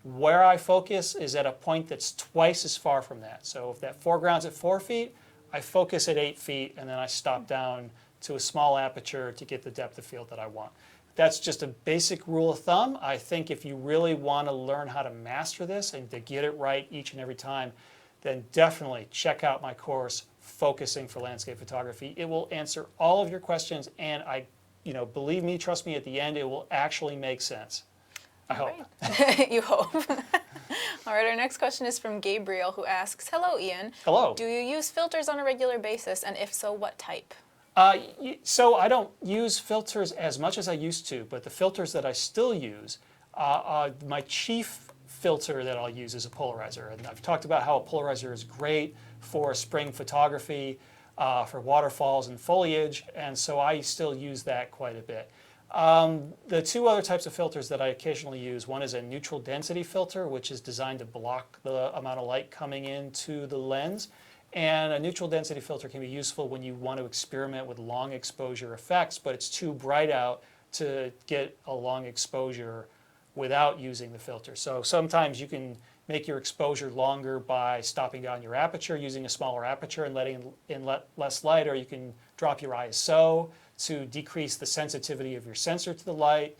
Where I focus is at a point that's twice as far from that. So if that foreground's at 4 feet, I focus at 8 feet, and then I stop down to a small aperture to get the depth of field that I want. That's just a basic rule of thumb. I think if you really want to learn how to master this and to get it right each and every time, then definitely check out my course, Focusing for Landscape Photography. It will answer all of your questions, and believe me, trust me, at the end, it will actually make sense. I hope. Right. You hope. All right, our next question is from Gabriel, who asks, hello, Ian. Hello. Do you use filters on a regular basis, and if so, what type? So I don't use filters as much as I used to, but the filters that I still use, my chief filter that I'll use is a polarizer. And I've talked about how a polarizer is great for spring photography, for waterfalls and foliage, and so I still use that quite a bit. The two other types of filters that I occasionally use, one is a neutral density filter, which is designed to block the amount of light coming into the lens. And a neutral density filter can be useful when you want to experiment with long exposure effects, but it's too bright out to get a long exposure without using the filter. So sometimes you can make your exposure longer by stopping down your aperture, using a smaller aperture and letting in less light, or you can drop your ISO to decrease the sensitivity of your sensor to the light.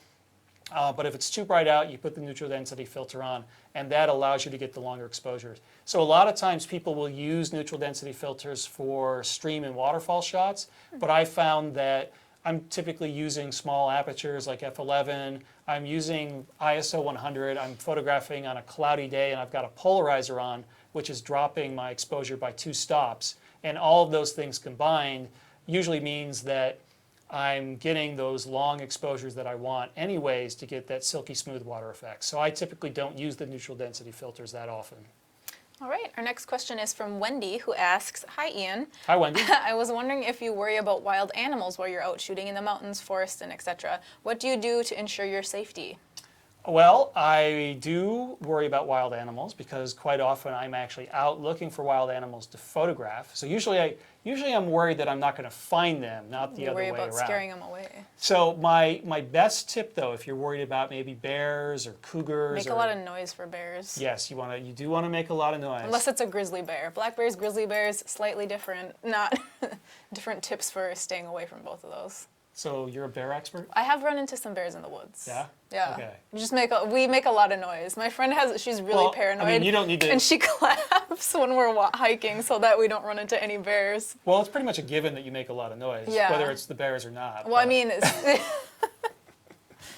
But if it's too bright out, you put the neutral density filter on, and that allows you to get the longer exposures. So a lot of times people will use neutral density filters for stream and waterfall shots, but I found that I'm typically using small apertures like f11. I'm using ISO 100. I'm photographing on a cloudy day, and I've got a polarizer on, which is dropping my exposure by 2 stops. And all of those things combined usually means that I'm getting those long exposures that I want anyways to get that silky smooth water effect. So I typically don't use the neutral density filters that often. All right, our next question is from Wendy, who asks, hi Ian. Hi Wendy. I was wondering if you worry about wild animals while you're out shooting in the mountains, forests, and etc. What do you do to ensure your safety? Well, I do worry about wild animals because quite often I'm actually out looking for wild animals to photograph. So usually I'm worried that I'm not going to find them, not the other way around. You worry about scaring them away. So my best tip, though, if you're worried about maybe bears or cougars, make a lot of noise for bears. Yes, you do want to make a lot of noise. Unless it's a grizzly bear. Black bears, grizzly bears, slightly different. Not different tips for staying away from both of those. So you're a bear expert? I have run into some bears in the woods. Yeah? Yeah. Okay. We make a lot of noise. My friend she's really paranoid. I mean, you don't need to... And she claps when we're hiking so that we don't run into any bears. Well, it's pretty much a given that you make a lot of noise, whether it's the bears or not. Well, I mean,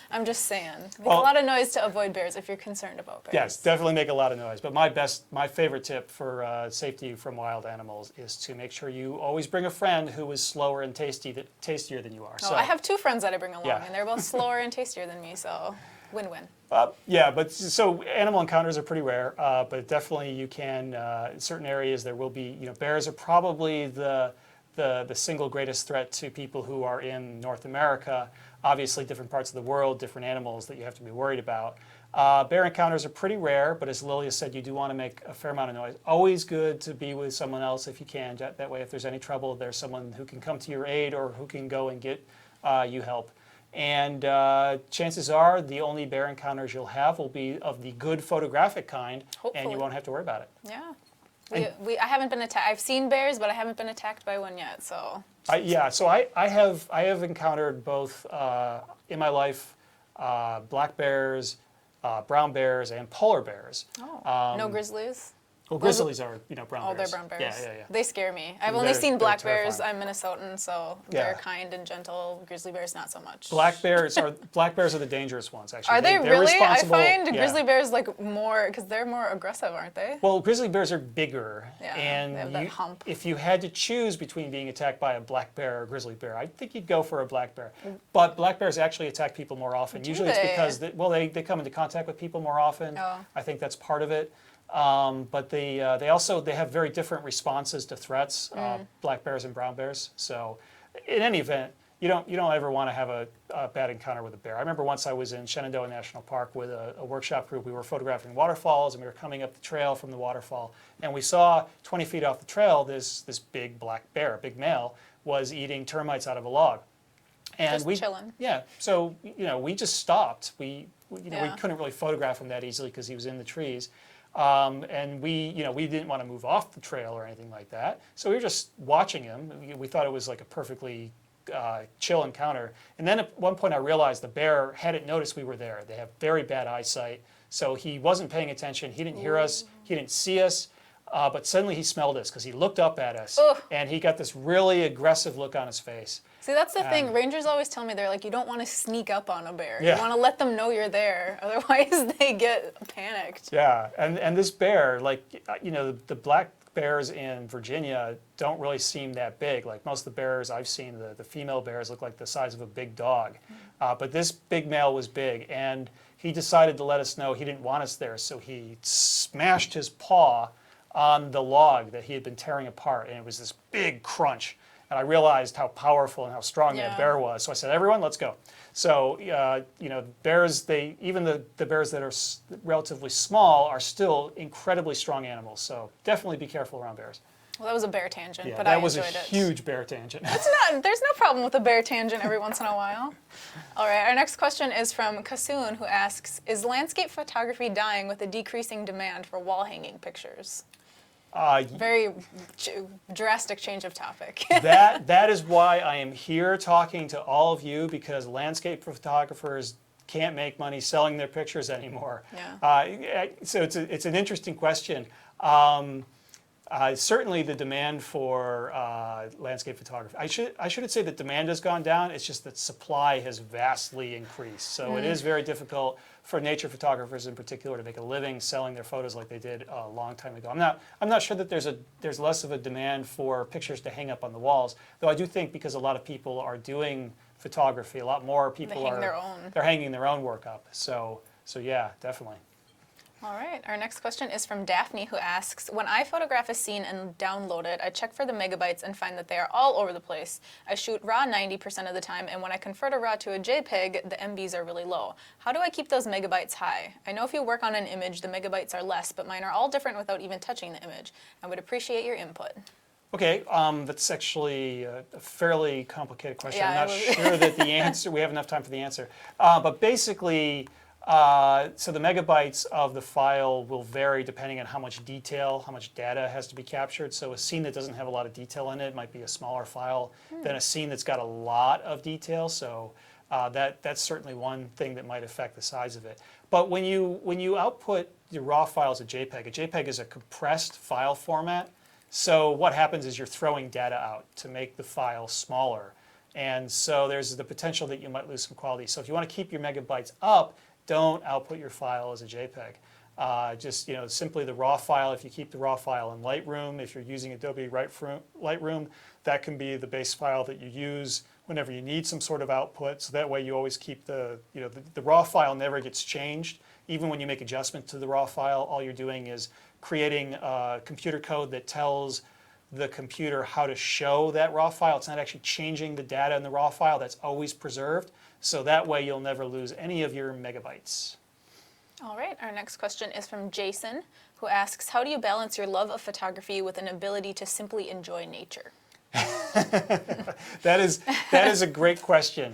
I'm just saying, make a lot of noise to avoid bears if you're concerned about bears. Yes, definitely make a lot of noise. But my favorite tip for safety from wild animals is to make sure you always bring a friend who is slower and tastier than you are. Oh, I have 2 friends that I bring along, and they're both slower and tastier than me, so win-win. But so animal encounters are pretty rare, but definitely you can, in certain areas there will be, bears are probably the the single greatest threat to people who are in North America. Obviously, different parts of the world, different animals that you have to be worried about. Bear encounters are pretty rare, but as Lilia said, you do want to make a fair amount of noise. Always good to be with someone else if you can. That way, if there's any trouble, there's someone who can come to your aid or who can go and get you help. And chances are the only bear encounters you'll have will be of the good photographic kind, and Hopefully. you won't have to worry about it. Yeah. I haven't been attacked. I've seen bears, but I haven't been attacked by one yet. So. So I have encountered both in my life black bears, brown bears, and polar bears. Oh. No grizzlies. Well, grizzlies are brown Oh, bears. they're brown bears. Yeah. They scare me. I've only seen They're black bears. terrifying. I'm Minnesotan, so Yeah. they're kind and gentle. Grizzly bears, not so much. Black bears are the dangerous ones. Actually, Are they they're really? I responsible- find yeah. grizzly bears like more because they're more aggressive, aren't they? Well, grizzly bears are bigger, Yeah, and they have that hump. if you had to choose between being attacked by a black bear or a grizzly bear, I think you'd go for a black bear. But black bears actually attack people more often. Usually it's they? because they come into contact with people more often. Oh. I think that's part of it. But they have very different responses to threats, black bears and brown bears. So in any event, you don't ever want to have a bad encounter with a bear. I remember once I was in Shenandoah National Park with a workshop group. We were photographing waterfalls, and we were coming up the trail from the waterfall, and we saw 20 feet off the trail this big black bear, a big male, was eating termites out of a log. And Just we chilling. Yeah, so we just stopped. We Yeah. couldn't really photograph him that easily because he was in the trees. And we didn't want to move off the trail or anything like that. So we were just watching him. We thought it was like a perfectly chill encounter. And then at one point I realized the bear hadn't noticed we were there. They have very bad eyesight. So he wasn't paying attention. He didn't hear us. He didn't see us. But suddenly he smelled us because he looked up at us. Ugh. And he got this really aggressive look on his face. See, that's the thing. Rangers always tell me they're like, you don't want to sneak up on a bear. Yeah. You want to let them know you're there. Otherwise, they get panicked. Yeah, and this bear, the black bears in Virginia don't really seem that big. Like most of the bears I've seen, the female bears look like the size of a big dog. But this big male was big, and he decided to let us know he didn't want us there, so he smashed his paw on the log that he had been tearing apart, and it was this big crunch. And I realized how powerful and how strong that Yeah. bear was. So I said, everyone, let's go. So, bears, even the bears that are relatively small are still incredibly strong animals. So definitely be careful around bears. Well, that was a bear tangent, Yeah, but that I was a enjoyed it. huge bear tangent. There's no problem with a bear tangent every once in a while. All right, our next question is from Kasoon, who asks, is landscape photography dying with a decreasing demand for wall hanging pictures? Very drastic change of topic. that is why I am here talking to all of you, because landscape photographers can't make money selling their pictures anymore. Yeah. So it's an interesting question. Certainly the demand for landscape photography. I shouldn't say that demand has gone down. It's just that supply has vastly increased. So it is very difficult for nature photographers in particular to make a living selling their photos like they did a long time ago. I'm not sure that there's less of a demand for pictures to hang up on the walls, though I do think because a lot of people are doing photography, a lot more people they're hanging their own work up. So yeah, definitely. All right, our next question is from Daphne, who asks, when I photograph a scene and download it, I check for the megabytes and find that they are all over the place. I shoot RAW 90% of the time, and when I convert a RAW to a JPEG, the MBs are really low. How do I keep those megabytes high? I know if you work on an image, the megabytes are less, but mine are all different without even touching the image. I would appreciate your input. Okay, that's actually a fairly complicated question. Yeah, I'm not sure that we have enough time for the answer. But basically, so the megabytes of the file will vary depending on how much detail, how much data has to be captured. So a scene that doesn't have a lot of detail in it might be a smaller file than a scene that's got a lot of detail. So that's certainly one thing that might affect the size of it. But when you output your raw file as a JPEG is a compressed file format. So what happens is you're throwing data out to make the file smaller. And so there's the potential that you might lose some quality. So if you want to keep your megabytes up, don't output your file as a JPEG. Just simply the raw file. If you keep the raw file in Lightroom, if you're using Adobe Lightroom, that can be the base file that you use whenever you need some sort of output. So that way you always keep the raw file never gets changed. Even when you make adjustments to the raw file, all you're doing is creating computer code that tells the computer how to show that raw file. It's not actually changing the data in the raw file. That's always preserved. So that way you'll never lose any of your megabytes. All right, our next question is from Jason, who asks, how do you balance your love of photography with an ability to simply enjoy nature? That is a great question,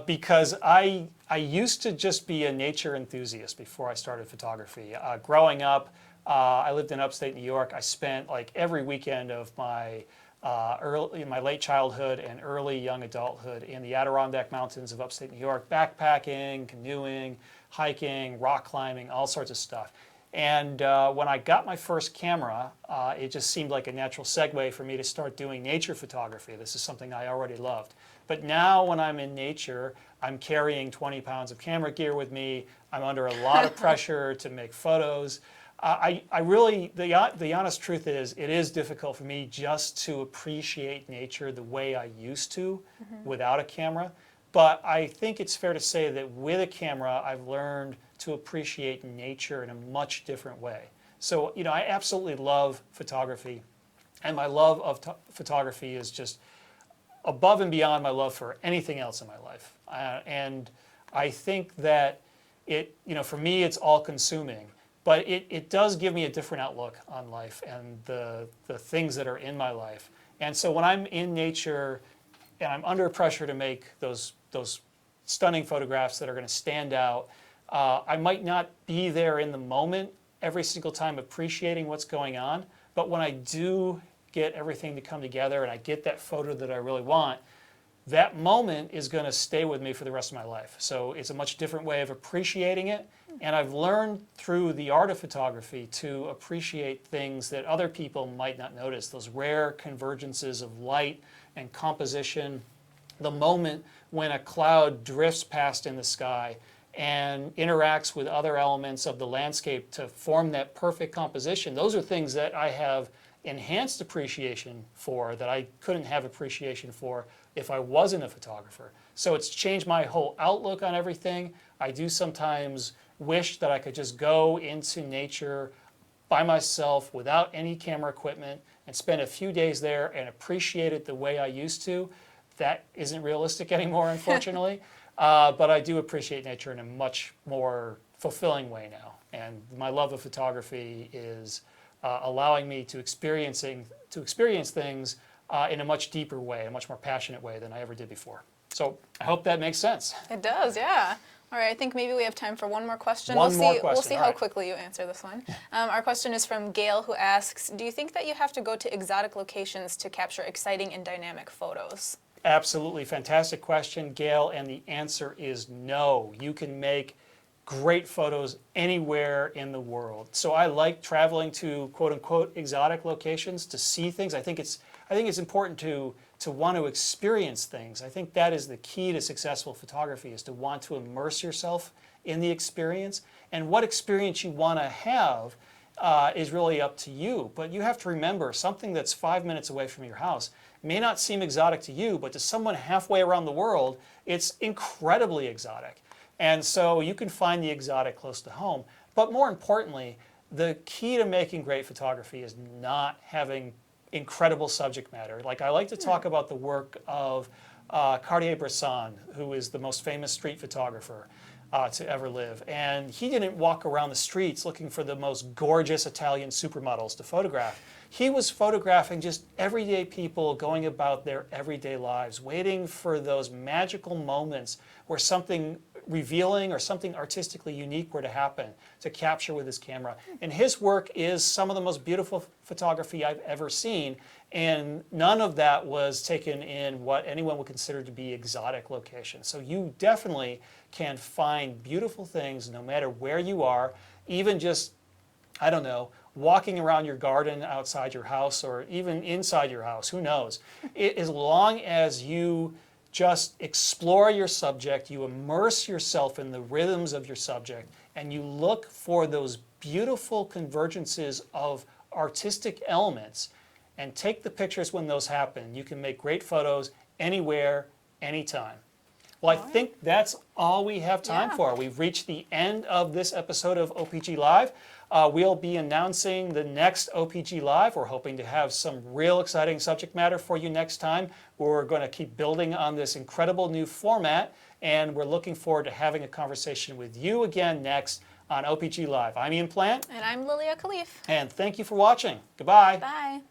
because I used to just be a nature enthusiast before I started photography. Growing up, I lived in upstate New York. I spent like every weekend of my my late childhood and early young adulthood in the Adirondack Mountains of upstate New York, backpacking, canoeing, hiking, rock climbing, all sorts of stuff. And when I got my first camera, it just seemed like a natural segue for me to start doing nature photography. This is something I already loved. But now when I'm in nature, I'm carrying 20 pounds of camera gear with me. I'm under a lot of pressure to make photos. I really, the honest truth is, it is difficult for me just to appreciate nature the way I used to without a camera. But I think it's fair to say that with a camera, I've learned to appreciate nature in a much different way. So, you know, I absolutely love photography, and my love of photography is just above and beyond my love for anything else in my life. And I think that it, you know, for me, it's all consuming. But it does give me a different outlook on life and the things that are in my life. And so when I'm in nature and I'm under pressure to make those stunning photographs that are going to stand out, I might not be there in the moment every single time appreciating what's going on. But when I do get everything to come together and I get that photo that I really want, that moment is going to stay with me for the rest of my life. So it's a much different way of appreciating it. And I've learned through the art of photography to appreciate things that other people might not notice, those rare convergences of light and composition, the moment when a cloud drifts past in the sky and interacts with other elements of the landscape to form that perfect composition. Those are things that I have enhanced appreciation for that I couldn't have appreciation for if I wasn't a photographer. So it's changed my whole outlook on everything. I do sometimes wish that I could just go into nature by myself without any camera equipment and spend a few days there and appreciate it the way I used to. That isn't realistic anymore, unfortunately. But I do appreciate nature in a much more fulfilling way now. And my love of photography is allowing me to experience things in a much deeper way, a much more passionate way than I ever did before. So I hope that makes sense. It does, yeah. All right, I think maybe we have time for one more question. One more question. We'll see All how right. quickly you answer this one. Our question is from Gail, who asks, do you think that you have to go to exotic locations to capture exciting and dynamic photos? Absolutely. Fantastic question, Gail. And the answer is no. You can make great photos anywhere in the world. So I like traveling to quote unquote exotic locations to see things. I think it's important to want to experience things. I think that is the key to successful photography, is to want to immerse yourself in the experience. And what experience you want to have is really up to you. But you have to remember, something that's 5 minutes away from your house may not seem exotic to you, but to someone halfway around the world, it's incredibly exotic. And so you can find the exotic close to home. But more importantly, the key to making great photography is not having incredible subject matter. Like, I like to talk about the work of Cartier-Bresson, who is the most famous street photographer to ever live. And he didn't walk around the streets looking for the most gorgeous Italian supermodels to photograph. He was photographing just everyday people going about their everyday lives, waiting for those magical moments where something revealing or something artistically unique were to happen to capture with his camera. And his work is some of the most beautiful photography I've ever seen. And none of that was taken in what anyone would consider to be exotic locations. So you definitely can find beautiful things no matter where you are, even just, I don't know, walking around your garden outside your house or even inside your house, who knows. As long as you just explore your subject, you immerse yourself in the rhythms of your subject, and you look for those beautiful convergences of artistic elements and take the pictures when those happen. You can make great photos anywhere, anytime. Well, I think that's all we have time for. We've reached the end of this episode of OPG Live. We'll be announcing the next OPG Live. We're hoping to have some real exciting subject matter for you next time. We're going to keep building on this incredible new format, and we're looking forward to having a conversation with you again next on OPG Live. I'm Ian Plant. And I'm Lilia Khalif. And thank you for watching. Goodbye. Bye.